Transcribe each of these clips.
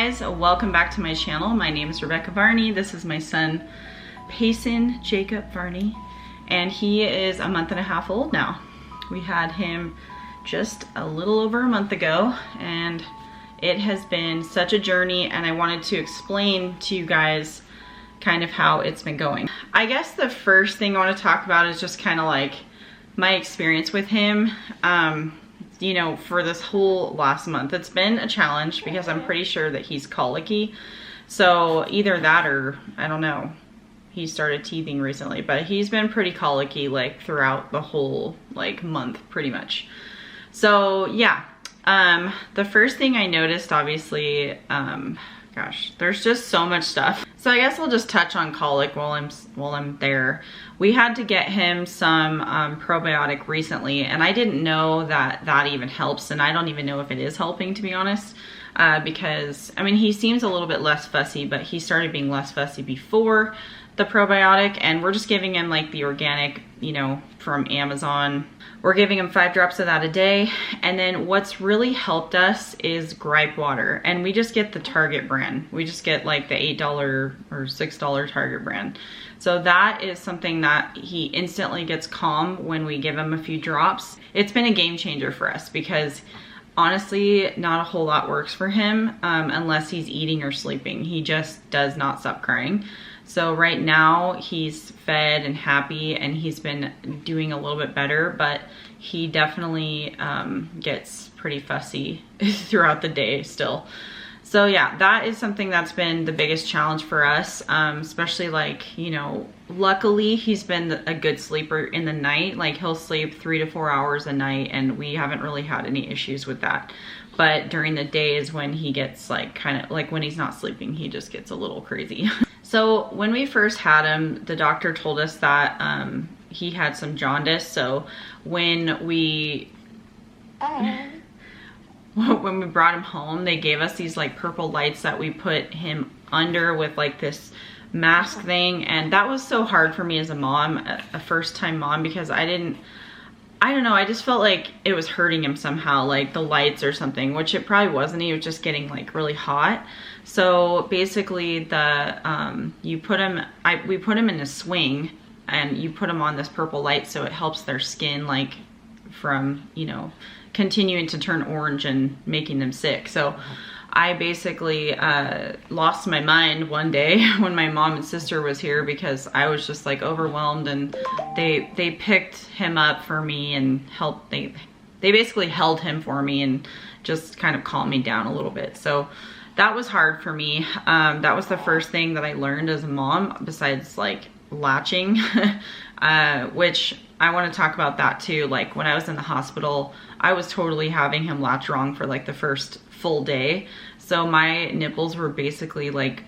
guys, welcome back to my channel. My name is Rebekah Varney. This is my son Payson Jacob Varney, and he is a month and a half old now. We had him just a little over a month ago, and it has been such a journey, and I wanted to explain to you guys kind of how it's been going. I guess the first thing I want to talk about is just kind of like my experience with him. You know, for this whole last month, it's been a challenge because I'm pretty sure that he's colicky. So either that or, I don't know, he started teething recently, but he's been pretty colicky like throughout the whole like month pretty much. So yeah, the first thing I noticed, obviously, gosh, there's just so much stuff. So I guess I'll just touch on colic while I'm there. We had to get him some probiotic recently, and I didn't know that that even helps, and I don't even know if it is helping, to be honest, because I mean, he seems a little bit less fussy, but he started being less fussy before the probiotic, and we're just giving him like the organic, you know, from Amazon. We're giving him 5 drops of that a day. And then what's really helped us is gripe water. And we just get the Target brand. We just get like the $8 or $6 Target brand. So that is something that he instantly gets calm when we give him a few drops. It's been a game changer for us because honestly, not a whole lot works for him unless he's eating or sleeping. He just does not stop crying. So right now he's fed and happy, and he's been doing a little bit better, but he definitely gets pretty fussy throughout the day still. So yeah, that is something that's been the biggest challenge for us, especially like, you know, luckily he's been a good sleeper in the night. Like he'll sleep 3 to 4 hours a night, and we haven't really had any issues with that. But during the day is when he gets like kind of like when he's not sleeping, he just gets a little crazy. So when we first had him, the doctor told us that he had some jaundice. So when we brought him home, they gave us these like purple lights that we put him under with like this mask thing. And that was so hard for me as a mom, a first time mom, because I don't know, I just felt like it was hurting him somehow, like the lights or something, which it probably wasn't. He was just getting like really hot. So basically we put him in a swing, and you put him on this purple light so it helps their skin like from, you know, continuing to turn orange and making them sick. So I basically lost my mind one day when my mom and sister was here because I was just like overwhelmed, and they picked him up for me and helped. They basically held him for me and just kind of calmed me down a little bit. So that was hard for me. That was the first thing that I learned as a mom, besides like latching, which I want to talk about that too. Like when I was in the hospital, I was totally having him latch wrong for like the first full day. So my nipples were basically like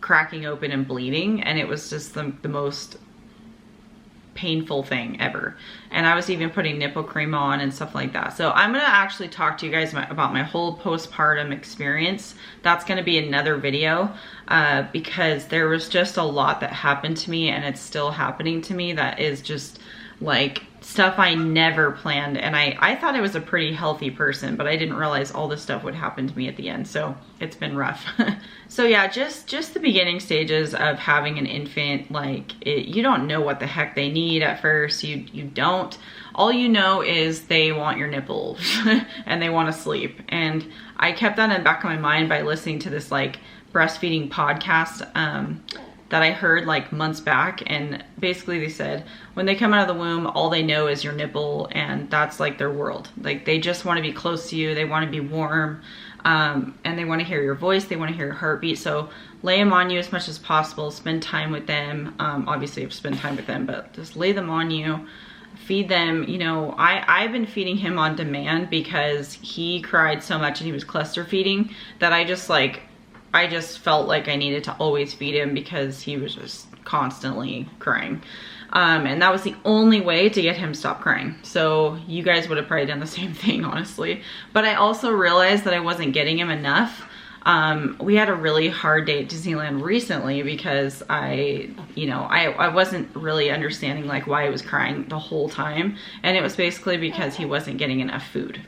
cracking open and bleeding, and it was just the most painful thing ever. And I was even putting nipple cream on and stuff like that. So I'm gonna actually talk to you guys about my whole postpartum experience. That's gonna be another video because there was just a lot that happened to me, and it's still happening to me, that is just like stuff I never planned. And I thought I was a pretty healthy person, but I didn't realize all this stuff would happen to me at the end. So it's been rough. So yeah, just the beginning stages of having an infant, like you don't know what the heck they need at first. You don't. All you know is they want your nipples and they want to sleep. And I kept that in the back of my mind by listening to this like breastfeeding podcast that I heard like months back, and basically they said when they come out of the womb, all they know is your nipple, and that's like their world. Like they just want to be close to you, they want to be warm, and they want to hear your voice, they want to hear your heartbeat. So lay them on you as much as possible, spend time with them. Obviously I've spent time with them, but just lay them on you, feed them. You know, I've been feeding him on demand because he cried so much and he was cluster feeding that I just felt like I needed to always feed him because he was just constantly crying. And that was the only way to get him to stop crying. So you guys would have probably done the same thing, honestly. But I also realized that I wasn't getting him enough. We had a really hard day at Disneyland recently because I wasn't really understanding like why he was crying the whole time. And it was basically because he wasn't getting enough food.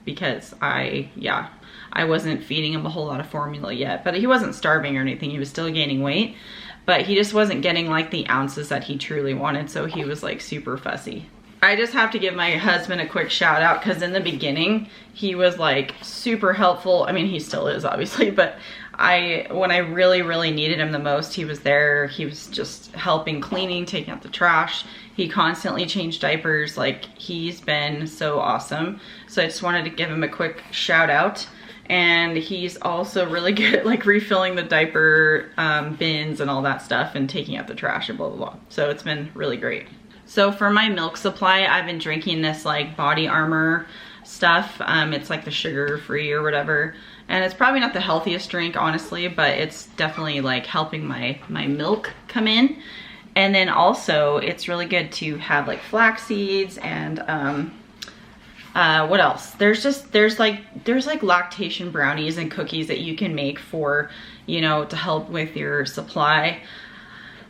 because I wasn't feeding him a whole lot of formula yet, but he wasn't starving or anything. He was still gaining weight, but he just wasn't getting like the ounces that he truly wanted. So he was like super fussy. I just have to give my husband a quick shout out, because in the beginning he was like super helpful. I mean, he still is obviously, but when I really needed him the most, he was there. He was just helping, cleaning, taking out the trash. He constantly changed diapers. Like, he's been so awesome. So I just wanted to give him a quick shout out. And he's also really good at like refilling the diaper bins and all that stuff, and taking out the trash and blah blah blah. So it's been really great. So for my milk supply, I've been drinking this like Body Armor stuff. It's like the sugar free or whatever. And it's probably not the healthiest drink, honestly, but it's definitely like helping my milk come in. And then also it's really good to have like flax seeds and what else? There's like lactation brownies and cookies that you can make for, you know, to help with your supply.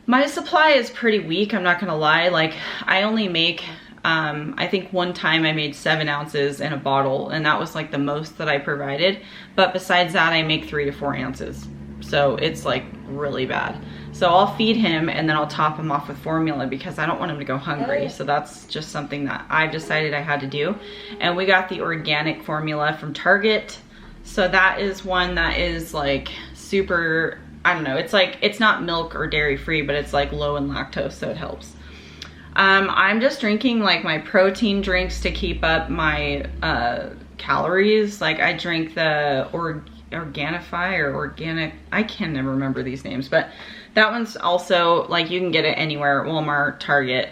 My supply is pretty weak, I'm not gonna lie. Like, I only make, I think one time I made 7 ounces in a bottle, and that was like the most that I provided. But besides that, I make 3 to 4 ounces. So it's like really bad. So I'll feed him and then I'll top him off with formula, because I don't want him to go hungry. So that's just something that I've decided I had to do. And we got the organic formula from Target. So that is one that is like super, I don't know, it's like, it's not milk or dairy free, but it's like low in lactose, so it helps. I'm just drinking like my protein drinks to keep up my calories. Like, I drink the Organifi or Organic, I can never remember these names, but that one's also like, you can get it anywhere, Walmart, Target.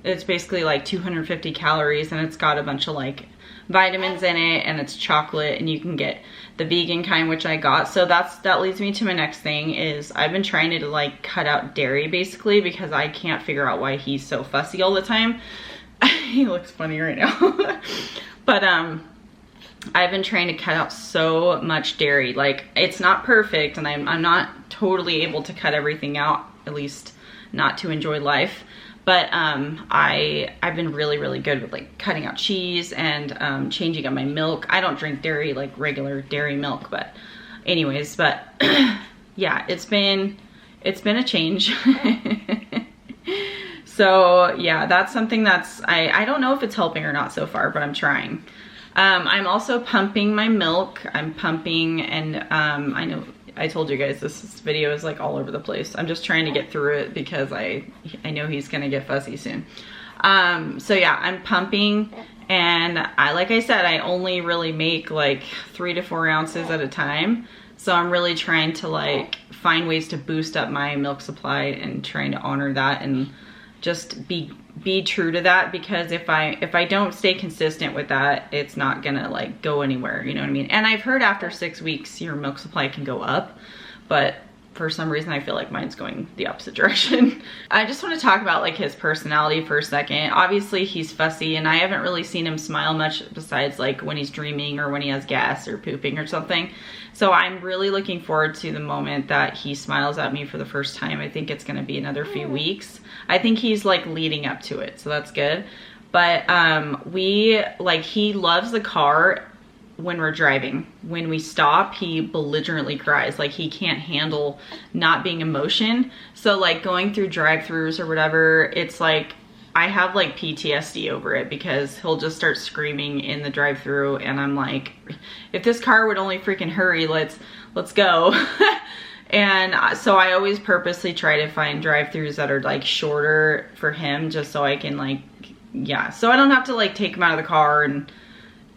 It's basically like 250 calories, and it's got a bunch of like vitamins in it, and it's chocolate, and you can get the vegan kind, which I got. So that leads me to my next thing. Is I've been trying to like cut out dairy, basically, because I can't figure out why he's so fussy all the time. He looks funny right now. But I've been trying to cut out so much dairy. Like, it's not perfect, and I'm not totally able to cut everything out, at least not to enjoy life. But I've been really good with like cutting out cheese and changing up my milk. I don't drink dairy, like regular dairy milk, but anyways, but yeah, it's been a change. So yeah, that's something that's, I don't know if it's helping or not so far, but I'm trying. I'm also pumping my milk. I'm pumping, and I know I told you guys this video is like all over the place. I'm just trying to get through it because I know he's gonna get fussy soon. So yeah, I'm pumping, and like I said, I only really make like 3 to 4 ounces at a time. So I'm really trying to like find ways to boost up my milk supply, and trying to honor that and just be true to that, because if I don't stay consistent with that, it's not gonna like go anywhere, you know what I mean? And I've heard after 6 weeks your milk supply can go up, but for some reason I feel like mine's going the opposite direction. I just want to talk about like his personality for a second. Obviously he's fussy, and I haven't really seen him smile much besides like when he's dreaming or when he has gas or pooping or something. So I'm really looking forward to the moment that he smiles at me for the first time. I think it's gonna be another few weeks. I think he's like leading up to it, so that's good. But he loves the car when we're driving. When we stop, he belligerently cries. Like, he can't handle not being in motion. So like going through drive-thrus or whatever, it's like I have like PTSD over it, because he'll just start screaming in the drive-thru, and I'm like, if this car would only freaking hurry, let's go. And so I always purposely try to find drive-thrus that are like shorter for him, just so I can like, yeah, so I don't have to like take him out of the car, and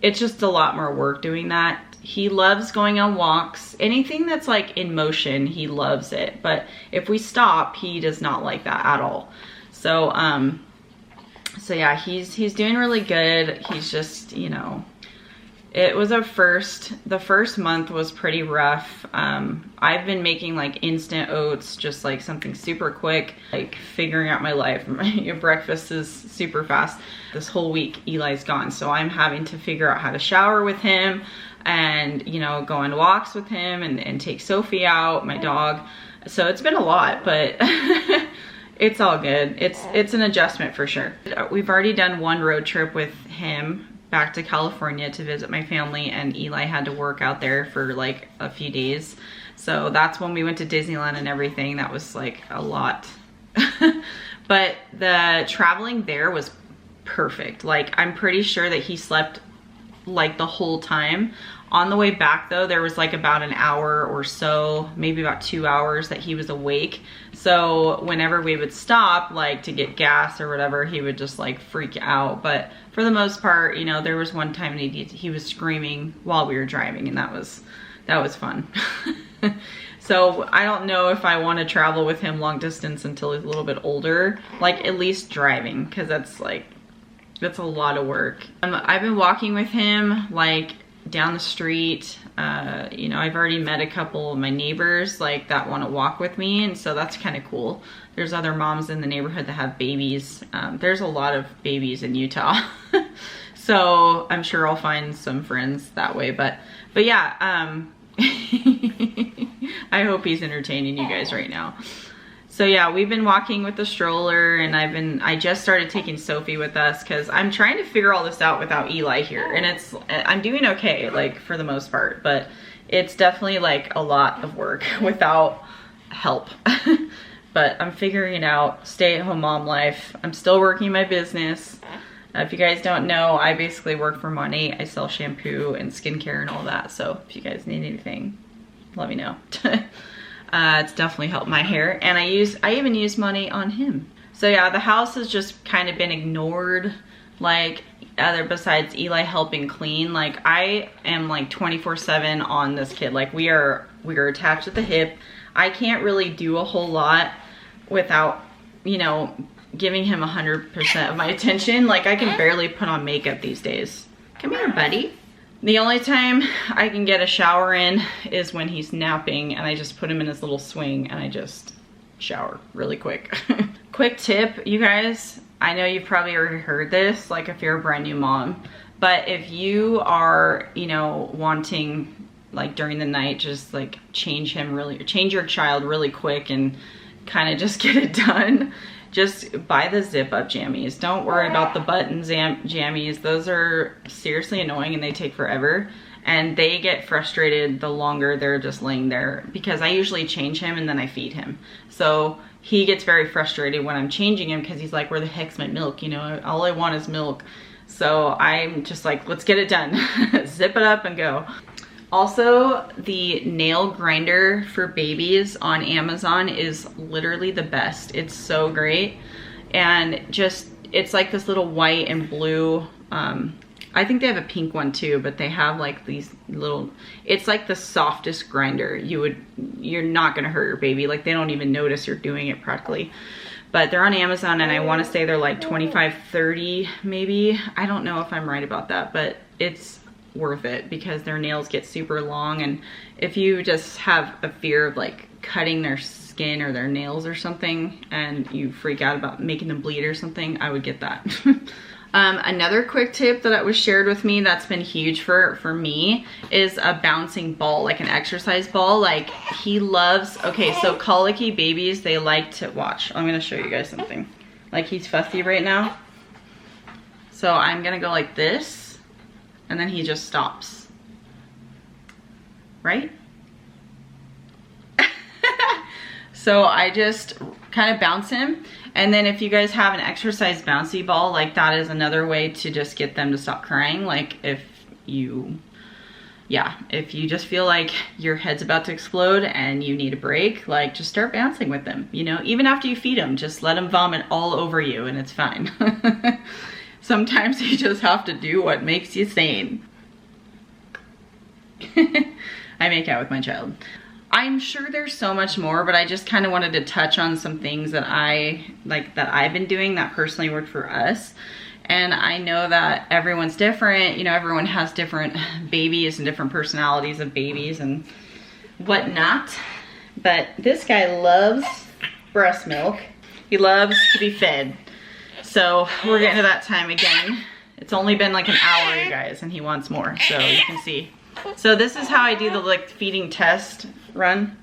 it's just a lot more work doing that. He loves going on walks. Anything that's like in motion, he loves it. But if we stop, he does not like that at all. So so yeah, he's doing really good. He's just, you know, it was the first month was pretty rough. I've been making like instant oats, just like something super quick, like figuring out my life. Your breakfast is super fast. This whole week Eli's gone, so I'm having to figure out how to shower with him, and you know, go on walks with him, and take Sophie out, my dog. So it's been a lot, but it's all good. It's an adjustment for sure. We've already done one road trip with him back to California to visit my family, and Eli had to work out there for like a few days. So that's when we went to Disneyland and everything. That was like a lot. But the traveling there was perfect. Like, I'm pretty sure that he slept like the whole time. On the way back though, there was like about an hour or so, maybe about 2 hours that he was awake. So whenever we would stop, like to get gas or whatever, he would just like freak out. But for the most part, you know, there was one time he was screaming while we were driving, and that was fun. So I don't know if I want to travel with him long distance until he's a little bit older, like at least driving, because that's a lot of work. I've been walking with him like down the street. You know, I've already met a couple of my neighbors like that want to walk with me, and so that's kind of cool. There's other moms in the neighborhood that have babies. There's a lot of babies in Utah. So I'm sure I'll find some friends that way, but yeah, I hope he's entertaining you guys right now. So yeah, we've been walking with the stroller, and I just started taking Sophie with us because I'm trying to figure all this out without Eli here, and I'm doing okay, like for the most part, but it's definitely like a lot of work without help. But I'm figuring it out. Stay-at-home mom life. I'm still working my business. If you guys don't know, I basically work for money. I sell shampoo and skincare and all that. So if you guys need anything, let me know. It's definitely helped my hair, and I even use money on him. So yeah, the house has just kind of been ignored, like besides Eli helping clean. Like, I am like 24/7 on this kid. Like, we are attached at the hip. I can't really do a whole lot without, you know, giving him 100% of my attention. Like, I can barely put on makeup these days. Come here, buddy. The only time I can get a shower in is when he's napping, and I just put him in his little swing and I just shower really quick. Quick tip, you guys, I know you've probably already heard this, like if you're a brand new mom, but if you are, you know, wanting like during the night, just like change your child really quick and kind of just get it done, just buy the zip up jammies. Don't worry about the button jammies. Those are seriously annoying and they take forever, and they get frustrated the longer they're just laying there, because I usually change him and then I feed him. So he gets very frustrated when I'm changing him because he's like, where the heck's my milk? You know, all I want is milk. So I'm just like, let's get it done. Zip it up and go. Also, the nail grinder for babies on Amazon is literally the best. It's so great. And just, it's like this little white and blue, I think they have a pink one too, but they have like these little, it's like the softest grinder. You're not gonna hurt your baby. Like, they don't even notice you're doing it practically. But they're on Amazon, and I wanna say they're like $25, $30 maybe. I don't know if I'm right about that, but it's worth it because their nails get super long, and if you just have a fear of like cutting their skin or their nails or something and you freak out about making them bleed or something, I would get that. Another quick tip that was shared with me that's been huge for me is a bouncing ball, like an exercise ball. Like, he loves, okay, so colicky babies, they like to watch. I'm gonna show you guys something. Like, he's fussy right now. So I'm gonna go like this, and then he just stops, right? So I just kind of bounce him. And then if you guys have an exercise bouncy ball, like, that is another way to just get them to stop crying. Like, if you just feel like your head's about to explode and you need a break, like, just start bouncing with them, you know? Even after you feed them, just let them vomit all over you and it's fine. Sometimes you just have to do what makes you sane. I make out with my child. I'm sure there's so much more, but I just kind of wanted to touch on some things that I've been doing that personally worked for us. And I know that everyone's different, you know, everyone has different babies and different personalities of babies and whatnot. But this guy loves breast milk. He loves to be fed. So we're getting to that time again. It's only been like an hour, you guys, and he wants more, so you can see. So this is how I do the like feeding test run.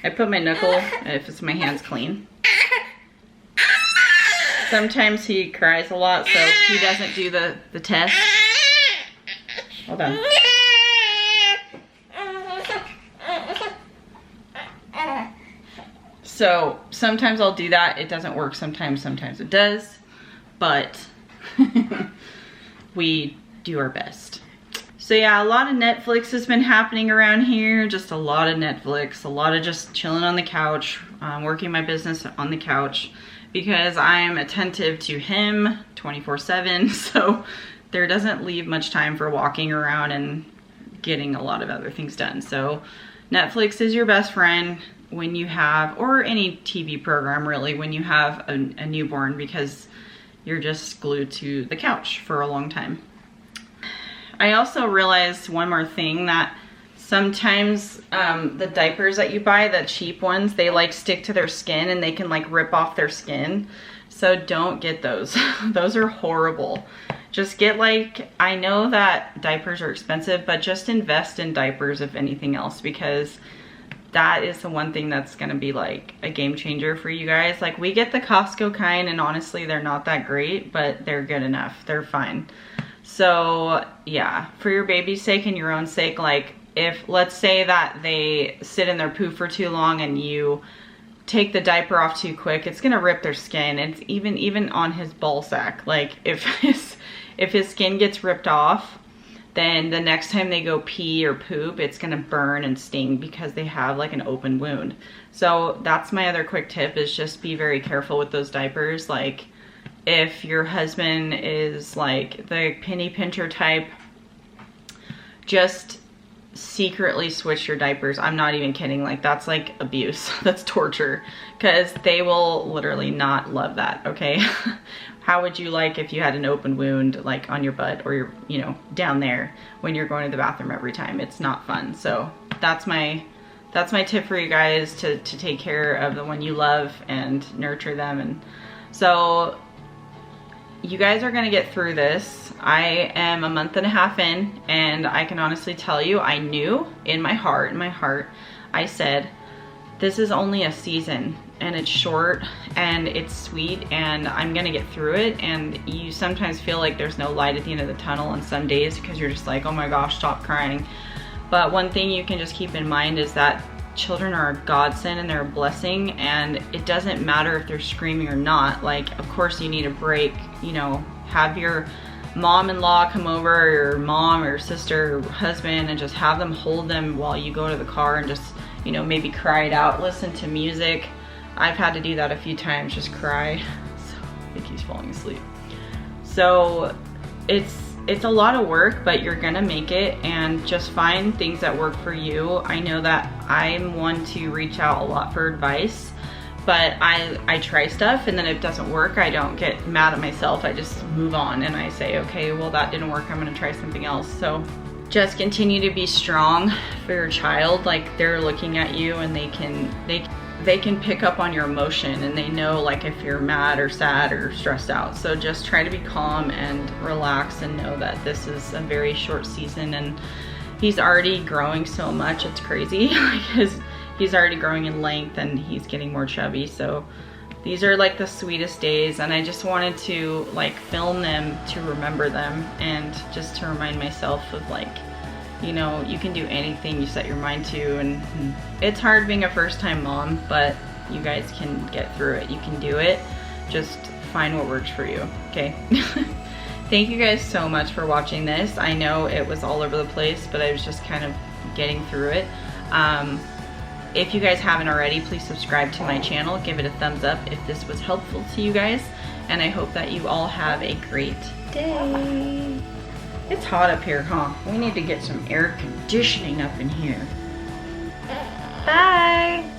I put my knuckle, if it's my hands clean. Sometimes he cries a lot, so he doesn't do the test. Hold on. So sometimes I'll do that. It doesn't work sometimes it does, but we do our best. So yeah, a lot of Netflix has been happening around here. Just a lot of Netflix, a lot of just chilling on the couch, working my business on the couch because I'm attentive to him 24/7. So there doesn't leave much time for walking around and getting a lot of other things done. So Netflix is your best friend when you have, or any TV program really, when you have a newborn, because you're just glued to the couch for a long time. I also realized one more thing, that sometimes the diapers that you buy, the cheap ones, they like stick to their skin and they can like rip off their skin. So don't get those. Those are horrible. Just get like, I know that diapers are expensive, but just invest in diapers if anything else, because that is the one thing that's gonna be like a game changer for you guys. Like we get the Costco kind, and honestly they're not that great, but they're good enough, they're fine. So yeah, for your baby's sake and your own sake, like if, let's say that they sit in their poop for too long and you take the diaper off too quick, it's gonna rip their skin. It's even on his ball sack. Like if his skin gets ripped off, then the next time they go pee or poop, it's gonna burn and sting because they have like an open wound. So that's my other quick tip, is just be very careful with those diapers. Like if your husband is like the penny pincher type, just secretly switch your diapers. I'm not even kidding. Like that's like abuse. That's torture, because they will literally not love that, okay? How would you like if you had an open wound like on your butt or your, you know, down there when you're going to the bathroom every time? It's not fun. So that's my tip for you guys, to take care of the one you love and nurture them. And so you guys are gonna get through this. I am a month and a half in, and I can honestly tell you, I knew in my heart, I said, this is only a season and it's short and it's sweet and I'm gonna get through it. And you sometimes feel like there's no light at the end of the tunnel on some days, because you're just like, oh my gosh, stop crying. But one thing you can just keep in mind is that children are a godsend and they're a blessing, and it doesn't matter if they're screaming or not. Like, of course you need a break, you know, have your mom-in-law come over, or your mom or sister or husband, and just have them hold them while you go to the car and just, you know, maybe cry it out, listen to music. I've had to do that a few times, just cry. So I think he's falling asleep. So it's a lot of work, but you're gonna make it, and just find things that work for you. I know that I'm one to reach out a lot for advice, but I try stuff, and then if it doesn't work, I don't get mad at myself. I just move on and I say, okay, well that didn't work, I'm gonna try something else. So just continue to be strong for your child. Like they're looking at you and they can pick up on your emotion, and they know like if you're mad or sad or stressed out. So just try to be calm and relax, and know that this is a very short season. And he's already growing so much, it's crazy. He's already growing in length and he's getting more chubby. So these are like the sweetest days, and I just wanted to like film them to remember them, and just to remind myself of like, you know, you can do anything you set your mind to. And it's hard being a first-time mom, but you guys can get through it. You can do it. Just find what works for you, okay? Thank you guys so much for watching this. I know it was all over the place, but I was just kind of getting through it. If you guys haven't already, please subscribe to my channel. Give it a thumbs up if this was helpful to you guys. And I hope that you all have a great day. It's hot up here, huh? We need to get some air conditioning up in here. Bye.